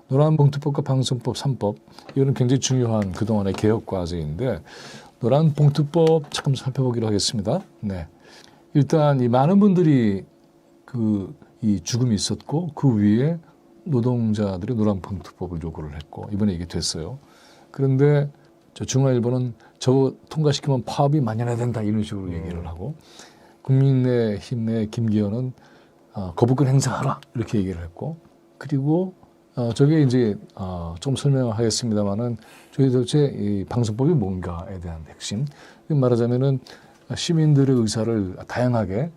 노란봉투법과 방송법 3법 이거는 굉장히 중요한 그동안의 개혁 과제인데 노란봉투법 조금 살펴보기로 하겠습니다. 네. 일단 이 많은 분들이 이 죽음이 있었고 그 위에 노동자들이 노란봉투법을 요구를 했고 이번에 이게 됐어요. 그런데 중앙일보는 저거 통과시키면 파업이 만연해야 된다 이런 식으로 얘기를 하고 국민의힘의 김기현은 거부권 행사하라 이렇게 얘기를 했고 그리고 저게 이제 좀 설명을 하겠습니다만은 저희 도대체 이 방송법이 뭔가에 대한 핵심 말하자면은 시민들의 의사를 다양하게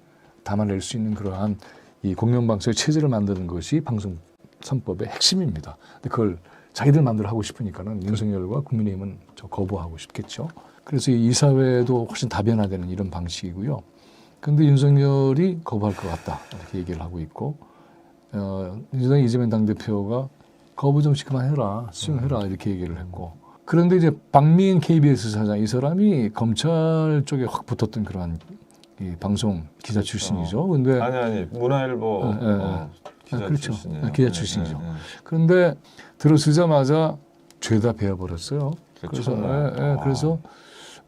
담아낼 수 있는 그러한 이 공영방송의 체제를 만드는 것이 방송 3법의 핵심입니다. 근데 그걸 자기들 마음대로 하고 싶으니까는 윤석열과 국민의힘은 거부하고 싶겠죠. 그래서 이 이사회도 훨씬 다변화되는 이런 방식이고요. 그런데 윤석열이 거부할 것 같다 이렇게 얘기를 하고 있고 민주당 이재명 당대표가 거부 좀 그만해라 수용해라 이렇게 얘기를 했고 그런데 이제 박미인 KBS 사장 이 사람이 검찰 쪽에 확 붙었던 그러한 이 방송 기자 출신이죠. 근데 아니 문화일보 기자 그렇죠. 출신이에요. 기자 출신이죠. 그런데 들어서자마자 죄다 베어버렸어요. 그래서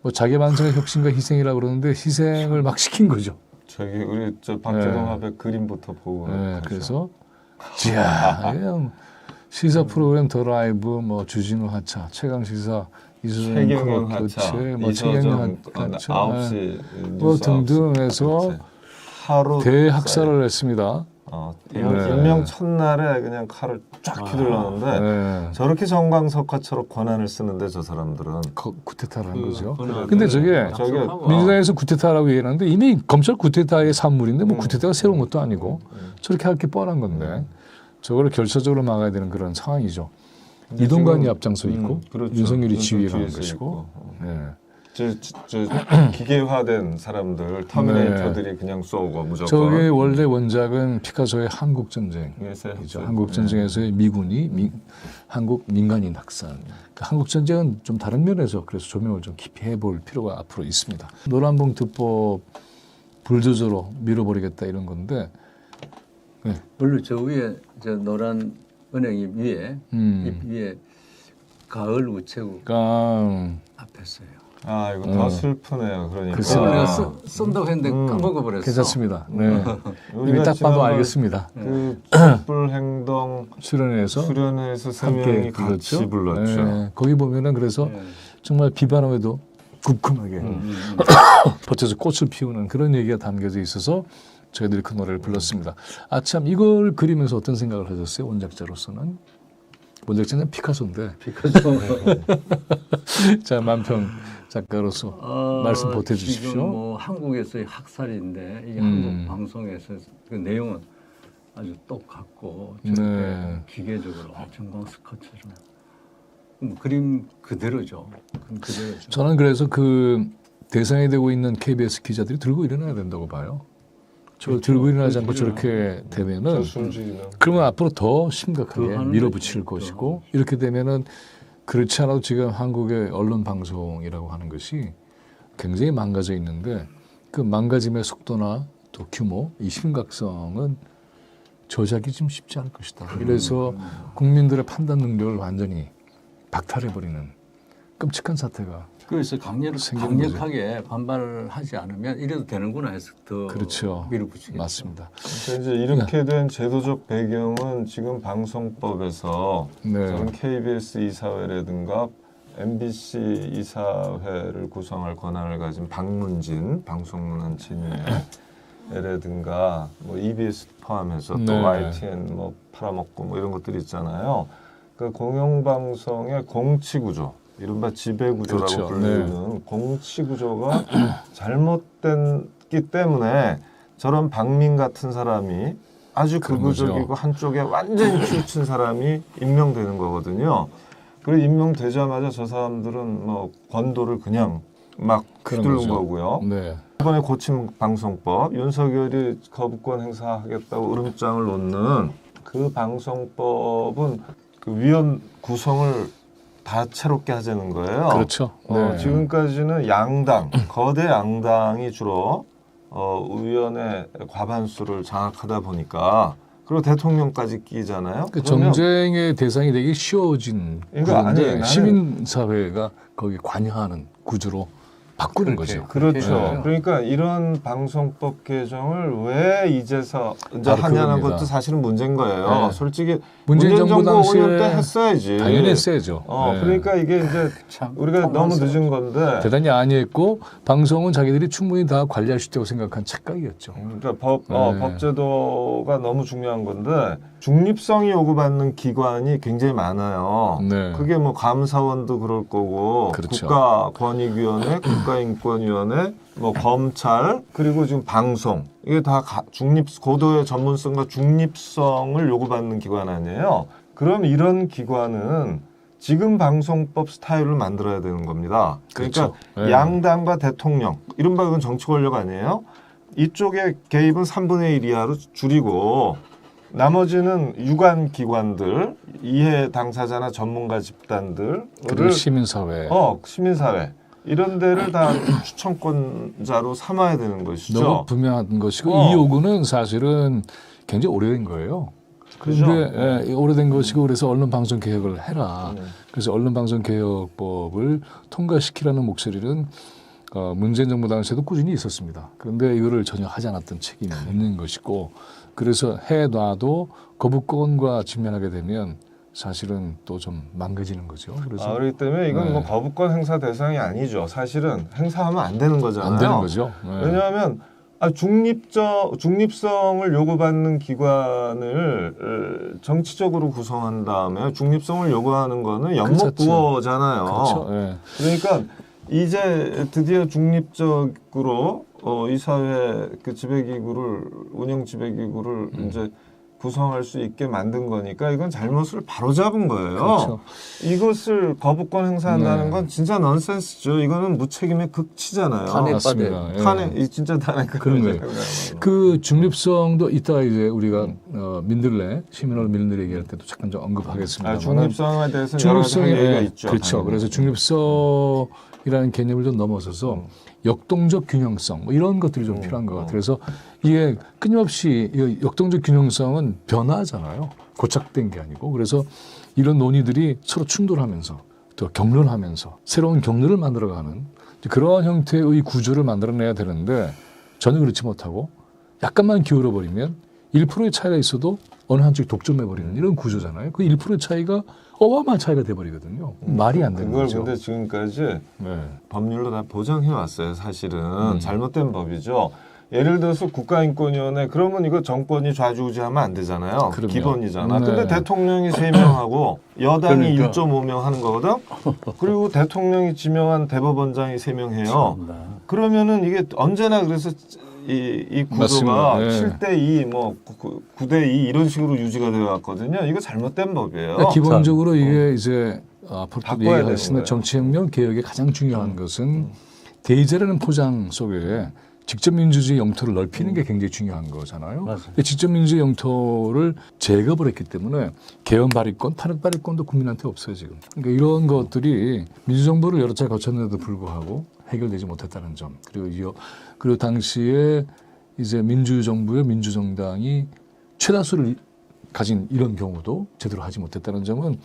뭐 자기 반성의 혁신과 희생이라고 그러는데 희생을 막 시킨 거죠. 저기 우리 박재동 화백 그림부터 보고 그래서 그냥 시사 프로그램 더 라이브 뭐 주진우 하차 최강 시사 최경영 하차 뭐 최경영 하차 9시 뭐 등등해서 하루 대학살을 했습니다. 임명 첫날에 그냥 칼을 쫙 휘둘렀는데 저렇게 정광석화처럼 권한을 쓰는데 저 사람들은 쿠데타를 한 거죠. 근데 저게 민주당에서 쿠데타라고 얘기하는데 이미 검찰 쿠데타의 산물인데 뭐 쿠데타가 새로운 것도 아니고 저렇게 할 게 뻔한 건데 저거를 결사적으로 막아야 되는 그런 상황이죠. 이동관이 앞장서 있고 그렇죠. 윤석열이 지휘를 하는 것이고 기계화된 사람들 터미네이터들이 그냥 쏘고 무조건. 저게 원래 원작은 피카소의 한국전쟁이죠. 한국전쟁에서의 미군이 한국 민간인 학살. 그 한국전쟁은 좀 다른 면에서 그래서 조명을 좀 깊이 해볼 필요가 앞으로 있습니다. 노란봉투법 불조저로 밀어버리겠다 이런 건데 물론 저 위에 저 노란 은행이 위에 잎 위에 가을 우체국 앞에 써요. 이거 더 슬프네요. 그러니까. 우리가 쓴다고 했는데 까먹어버렸어. 괜찮습니다. 네. 이미 딱 봐도 알겠습니다. 그 촛불 행동 수련회에서 3명이 같이 불렀죠. 네. 거기 보면은 그래서 정말 비바람에도 굽kum하게 버텨서 꽃을 피우는 그런 얘기가 담겨져 있어서 저희들이 그 노래를 불렀습니다. 참 이걸 그리면서 어떤 생각을 하셨어요? 원작자로서는? 원작자는 피카소인데. 피카소. 자, 만평 작가로서 말씀 보태주십시오. 지금 뭐 한국에서의 학살인데 이게 한국 방송에서 그 내용은 아주 똑같고 저렇게 기계적으로 정광석화처럼 그림 그대로죠. 저는 그래서 그 대상이 되고 있는 KBS 기자들이 들고 일어나야 된다고 봐요. 저걸 들고 일어나지 않고 저렇게 되면은 그러면 앞으로 더 심각하게 밀어붙일 것이고 이렇게 되면은 그렇지 않아도 지금 한국의 언론 방송이라고 하는 것이 굉장히 망가져 있는데 그 망가짐의 속도나 또 규모, 이 심각성은 조작이 좀 쉽지 않을 것이다. 이래서 국민들의 판단 능력을 완전히 박탈해버리는 끔찍한 사태가 그래서 강력하게 반발을 하지 않으면 이래도 되는구나 해서 더 밀어붙이겠죠. 맞습니다. 이제 이렇게 된 제도적 배경은 지금 방송법에서 저는 KBS 이사회라든가 MBC 이사회를 구성할 권한을 가진 박문진 방송문화 진흥회라든가 뭐 EBS 포함해서 또 YTN 뭐 팔아먹고 뭐 이런 것들이 있잖아요. 그 공영방송의 공치구조. 이른바 지배구조라고 불리는 공치구조가 잘못됐기 때문에 저런 박민 같은 사람이 아주 극우적이고 한쪽에 완전히 치우친 사람이 임명되는 거거든요. 그리고 임명되자마자 저 사람들은 뭐 권도를 그냥 막 휘두른 거고요. 이번에 고침 방송법, 윤석열이 거부권 행사하겠다고 으름장을 놓는 그 방송법은 그 위원 구성을 다채롭게 하자는 거예요. 그렇죠. 지금까지는 양당, 거대 양당이 주로 의원의 과반수를 장악하다 보니까 그리고 대통령까지 끼잖아요. 그 정쟁의 대상이 되게 쉬워진 구조인데 시민사회가 거기에 관여하는 구조로 바꾸는 거죠. 그렇죠. 네. 그러니까 이런 방송법 개정을 왜 이제서 이제 하냐는 그겁니다. 것도 사실은 문제인 거예요. 네. 솔직히 문재인 정부 당시에 5년 때 했어야지. 당연히 했어야죠. 네. 그러니까 이게 이제 우리가 너무 늦은 건데 대단히 안이했고 방송은 자기들이 충분히 다 관리할 수 있다고 생각한 착각이었죠. 그러니까 법제도가 너무 중요한 건데 중립성이 요구받는 기관이 굉장히 많아요. 네. 그게 뭐 감사원도 그럴 거고 그렇죠. 국가권익위원회, 국가인권위원회, 뭐 검찰 그리고 지금 방송 이게 다 고도의 전문성과 중립성을 요구받는 기관 아니에요. 그럼 이런 기관은 지금 방송법 스타일을 만들어야 되는 겁니다. 그러니까 그렇죠. 네. 양당과 대통령 이른바 이건 정치 권력 아니에요. 이쪽의 개입은 3분의 1 이하로 줄이고 나머지는 유관 기관들, 이해 당사자나 전문가 집단들, 그리고 시민사회, 시민사회 이런 데를 다 추천권자로 삼아야 되는 것이죠. 너무 분명한 것이고 이 요구는 사실은 굉장히 오래된 거예요. 그런데 오래된 것이고 그래서 언론방송 개혁을 해라. 그래서 언론방송 개혁법을 통과시키라는 목소리는 문재인 정부 당시에도 꾸준히 있었습니다. 그런데 이거를 전혀 하지 않았던 책임이 있는 것이고 그래서 해놔도 거부권과 직면하게 되면 사실은 또 좀 망가지는 거죠. 그래서 그렇기 때문에 이건 뭐 거부권 행사 대상이 아니죠. 사실은 행사하면 안 되는 거잖아요. 안 되는 거죠. 왜냐하면 중립성을 요구받는 기관을 정치적으로 구성한 다음에 중립성을 요구하는 거는 연목부호잖아요. 그렇죠. 네. 그러니까 이제 드디어 중립적으로 이 사회 그 지배기구를 운영 지배기구를 이제 구성할 수 있게 만든 거니까 이건 잘못을 바로잡은 거예요. 그렇죠. 이것을 거부권 행사한다는 건 진짜 넌센스죠. 이거는 무책임의 극치잖아요. 탄핵, 진짜 탄핵 그런 거예요. 그 중립성도 이따 이제 우리가 민들레 시민언론 민들레 얘기할 때도 잠깐 좀 언급하겠습니다. 중립성에 대해서는 여러 가지 얘기가 있죠. 그렇죠. 당연히. 그래서 중립성이라는 개념을 좀 넘어서서 역동적 균형성 뭐 이런 것들이 좀 필요한 것 같아요. 그래서 이게 끊임없이 역동적 균형성은 변화하잖아요. 고착된 게 아니고. 그래서 이런 논의들이 서로 충돌하면서 또 격론하면서 새로운 격론을 만들어가는 그런 형태의 구조를 만들어내야 되는데 전혀 그렇지 못하고 약간만 기울어버리면 1%의 차이가 있어도 어느 한쪽이 독점해버리는 이런 구조잖아요. 그 1%의 차이가 어마어마한 차이가 돼버리거든요. 말이 안 되는 거죠. 그걸 근데 지금까지 법률로 다 보장해 왔어요. 사실은 잘못된 법이죠. 예를 들어서 국가인권위원회 그러면 이거 정권이 좌지우지하면 안 되잖아요. 그럼요. 기본이잖아. 근데 대통령이 3명하고 여당이 1.5명 하는 거거든. 그리고 대통령이 지명한 대법원장이 3명 해요. 그러면은 이게 언제나 그래서 이 구조가 7대2 뭐 9대2 이런 식으로 유지가 되어 왔거든요. 이거 잘못된 법이에요. 그러니까 기본적으로 이게 이제 앞으로 얘기하시는 정치혁명 개혁의 가장 중요한 것은 대의제라는 포장 속에 직접 민주주의 영토를 넓히는 게 굉장히 중요한 거잖아요. 직접 민주주의 영토를 제거를 했기 때문에 개헌 발의권, 탄핵 발의권도 국민한테 없어요 지금. 그러니까 이런 것들이 민주정부를 여러 차례 거쳤는데도 불구하고 해결되지 못했다는 점. 그리고 당시에 이제 민주정부의 민주정당이 최다수를 가진 이런 경우도 제대로 하지 못했다는 점은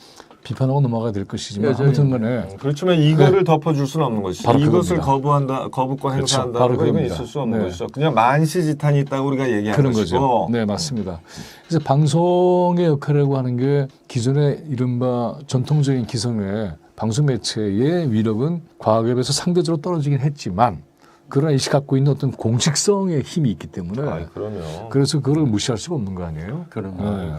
비판하고 넘어가야 될 것이지만 아무튼 간에 그렇지만 이거를 덮어줄 수는 없는 것이죠. 이것을 거부권 행사한다는 건 이건 있을 수 없는 것이죠. 그냥 만시지탄이 있다고 우리가 얘기하는 그런 것이고. 거죠. 네, 맞습니다. 그래서 방송의 역할이라고 하는 게 기존의 이른바 전통적인 기성의 방송 매체의 위력은 과거에 비해서 상대적으로 떨어지긴 했지만 그러나 이 갖고 있는 어떤 공식성의 힘이 있기 때문에 그래서 그걸 무시할 수가 없는 거 아니에요? 그럼요.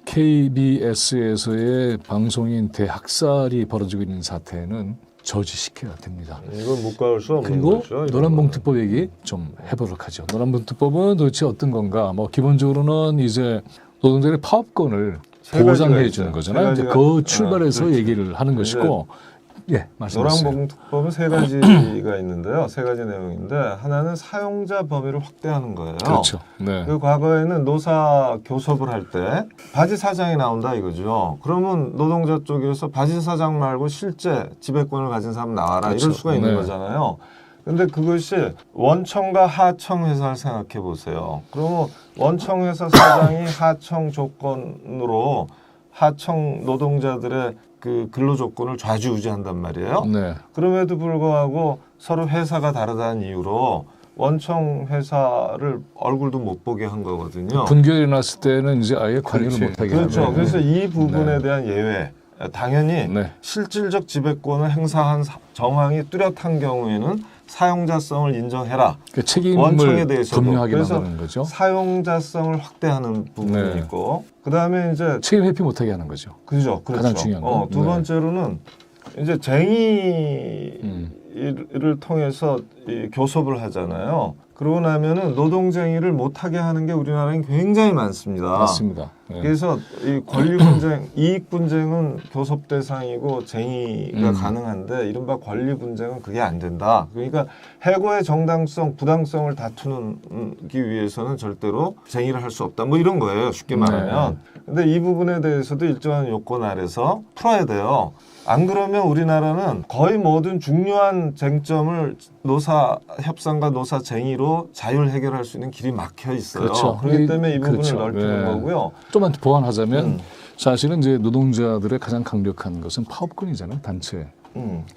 KBS에서의 방송인 대학살이 벌어지고 있는 사태는 저지시켜야 됩니다. 이건 묵과할 수 없는 그리고 거죠. 노란봉투법 얘기 좀 해보도록 하죠. 노란봉투법은 도대체 어떤 건가? 뭐 기본적으로는 이제 노동자의 파업권을 보장해 주는 거잖아요. 이제 그 출발해서 얘기를 하는 것이고. 예, 말씀하세요. 노란봉투법은 3가지가 있는데요. 3가지 내용인데 하나는 사용자 범위를 확대하는 거예요. 그렇죠. 네. 그 과거에는 노사 교섭을 할 때 바지 사장이 나온다 이거죠. 그러면 노동자 쪽에서 바지 사장 말고 실제 지배권을 가진 사람 나와라 이럴 수가 있는 거잖아요. 근데 그것이 원청과 하청 회사를 생각해 보세요. 그러면 원청 회사 사장이 하청 조건으로 하청 노동자들의 그 근로 조건을 좌지우지한단 말이에요. 네. 그럼에도 불구하고 서로 회사가 다르다는 이유로 원청 회사를 얼굴도 못 보게 한 거거든요. 분결이 났을 때는 이제 아예 관여를 못하게 그렇죠. 하는. 그래서 이 부분에 네. 대한 예외. 당연히 네. 실질적 지배권을 행사한 정황이 뚜렷한 경우에는 사용자성을 인정해라. 그 책임을 원청에 대해서도. 분명하게 그래서 만드는 거죠. 사용자성을 확대하는 부분이 네. 있고, 그 다음에 이제 책임 회피 못하게 하는 거죠. 그죠, 그렇죠. 가장 중요한 건. 두 네. 번째로는 이제 쟁의를 통해서 이 교섭을 하잖아요. 그러고 나면은 노동쟁의를 못하게 하는 게 우리나라엔 굉장히 많습니다. 맞습니다. 네. 그래서 이 권리 분쟁, 이익 분쟁은 교섭 대상이고 쟁의가 가능한데 이른바 권리 분쟁은 그게 안 된다. 그러니까 해고의 정당성, 부당성을 다투기 위해서는 절대로 쟁의를 할 수 없다. 뭐 이런 거예요. 쉽게 말하면. 근데 이 부분에 대해서도 일정한 요건 아래서 풀어야 돼요. 안 그러면 우리나라는 거의 모든 중요한 쟁점을 노사 협상과 노사 쟁의로 자율 해결할 수 있는 길이 막혀 있어요. 그렇죠. 그렇기 때문에 이 부분을 그렇죠. 넓히는 네. 거고요. 좀만 보완하자면 사실은 이제 노동자들의 가장 강력한 것은 파업권이잖아요. 단체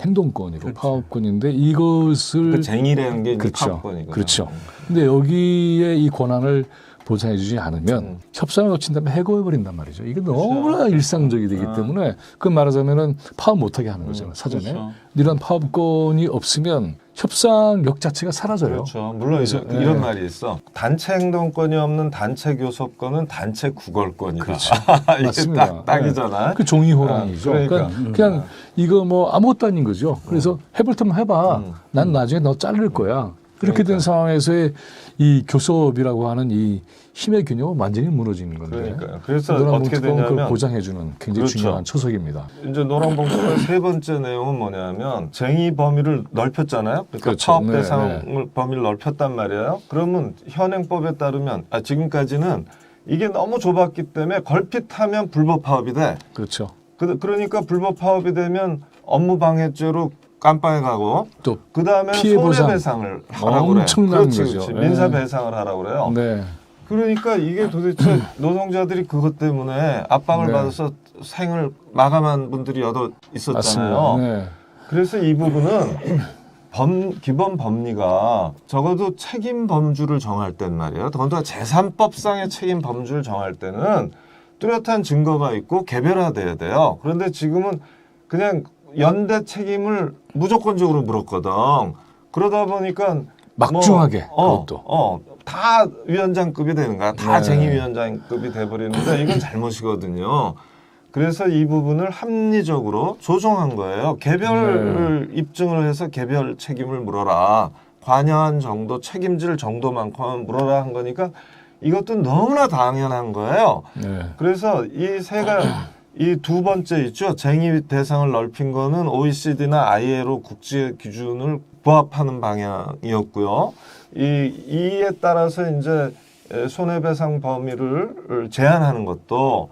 행동권이고 그렇죠. 파업권인데 이것을 그 쟁의라는 게 이제 그렇죠. 파업권이거든요. 그렇죠. 근데 여기에 이 권한을 보장해주지 않으면 협상을 거친다면 해고해버린단 말이죠. 이게 너무나 일상적이 되기 때문에 그 말하자면은 파업 못하게 하는 거잖아요. 사전에. 그렇죠. 이런 파업권이 없으면 협상력 자체가 사라져요. 그렇죠. 물론 이제 그래서, 이런 말이 있어. 단체 행동권이 없는 단체 교섭권은 단체 구걸권이다. 그렇죠. 이게 맞습니다. 딱이잖아. 그 종이 호랑이죠. 그러니까. 그냥 이거 뭐 아무것도 아닌 거죠. 그래서 해볼 테면 해봐. 난 나중에 너 자를 거야. 이렇게 된 상황에서의 이 교섭이라고 하는 이 힘의 균형은 완전히 무너지는 건데. 그러니까요. 그래서 그걸 어떻게 되냐면 보장해주는 굉장히 그렇죠. 중요한 초석입니다. 이제 노란봉투의 세 번째 내용은 뭐냐면 쟁의 범위를 넓혔잖아요. 그러니까 그렇죠. 파업 네, 대상을 범위를 넓혔단 말이에요. 그러면 현행법에 따르면 지금까지는 이게 너무 좁았기 때문에 걸핏하면 불법 파업이 돼. 그렇죠. 그러니까 불법 파업이 되면 업무 방해죄로 깜빵에 가고 또 그 다음에 피해 보상. 손해배상을 하라고 그래. 엄청난 그렇지, 거죠. 그렇지. 네. 민사배상을 하라고 그래요. 네. 그러니까 이게 도대체 노동자들이 그것 때문에 압박을 네. 받아서 생을 마감한 분들이 여러 있었잖아요. 맞습니다. 네. 그래서 이 부분은 기본 법리가 적어도 책임 범주를 정할 땐 말이에요. 더군다나 재산법상의 책임 범주를 정할 때는 뚜렷한 증거가 있고 개별화돼야 돼요. 그런데 지금은 그냥 연대 책임을 무조건적으로 물었거든. 그러다 보니까 막중하게 그것도. 다 위원장급이 되는 거야. 다 네. 쟁의위원장급이 돼버리는데 이건 잘못이거든요. 그래서 이 부분을 합리적으로 조정한 거예요. 개별 입증을 해서 개별 책임을 물어라. 관여한 정도, 책임질 정도만큼 물어라 한 거니까 이것도 너무나 당연한 거예요. 네. 그래서 이 두 번째 있죠. 쟁의 대상을 넓힌 거는 OECD나 ILO 국제 기준을 부합하는 방향이었고요. 이에 따라서 이제 손해배상 범위를 제한하는 것도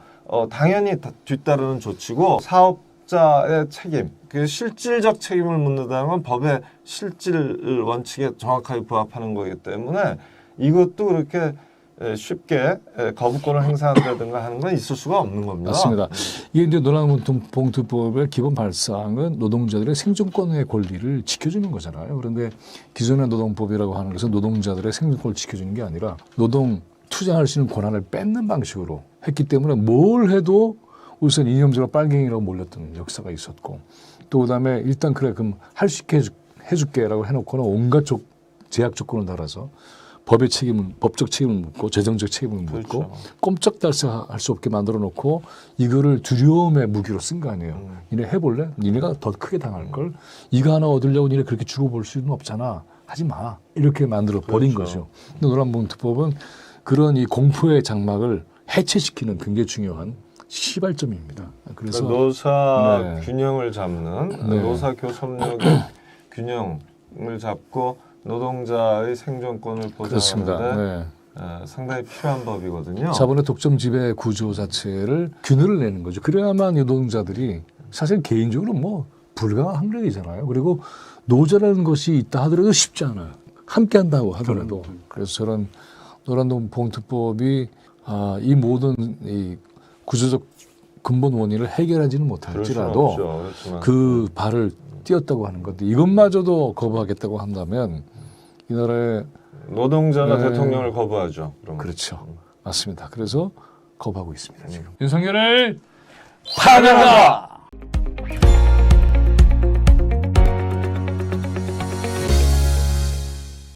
당연히 뒤따르는 조치고 사업자의 책임, 그 실질적 책임을 묻는다는 건 법의 실질 원칙에 정확하게 부합하는 거기 때문에 이것도 그렇게 쉽게 거부권을 행사한다든가 하는 건 있을 수가 없는 겁니다. 맞습니다. 이게 이제 노란봉투법의 기본 발상은 노동자들의 생존권의 권리를 지켜주는 거잖아요. 그런데 기존의 노동법이라고 하는 것은 노동자들의 생존권을 지켜주는 게 아니라 노동 투쟁할 수 있는 권한을 뺏는 방식으로 했기 때문에 뭘 해도 우선 이념적으로 빨갱이라고 몰렸던 역사가 있었고 또 그다음에 일단 그래 그럼 할 수 있게 해줄게라고 해놓고는 온갖 제약 조건을 달아서 법의 책임을, 법적 책임을 묻고 재정적 책임을 묻고 그렇죠. 꼼짝달싹할 수 없게 만들어 놓고 이거를 두려움의 무기로 쓴 거 아니에요. 니네 해볼래? 니네가 더 크게 당할 걸. 이거 하나 얻으려고 니네 그렇게 죽어볼 수는 없잖아. 하지 마. 이렇게 만들어 버린 그렇죠. 거죠. 근데 노란봉투법은 그런 이 공포의 장막을 해체시키는 굉장히 중요한 시발점입니다. 그래서 노사 네. 균형을 잡는 네. 노사 교섭력의 균형을 잡고 노동자의 생존권을 그렇습니다. 보장하는데 네. 상당히 필요한 법이거든요. 자본의 독점 지배 구조 자체를 균열을 내는 거죠. 그래야만 이 노동자들이 사실 개인적으로 뭐 불가한 능력이잖아요. 그리고 노조라는 것이 있다 하더라도 쉽지 않아요. 함께 한다고 하더라도. 그래서 저런 노란봉투법이 이 모든 이 구조적 근본 원인을 해결하지는 못할지라도 그 발을 띄었다고 하는 건데 이것마저도 거부하겠다고 한다면 이 나라의 노동자가 대통령을 거부하죠. 그렇죠. 맞습니다. 그래서 거부하고 있습니다. 지금. 윤석열을 파면하라!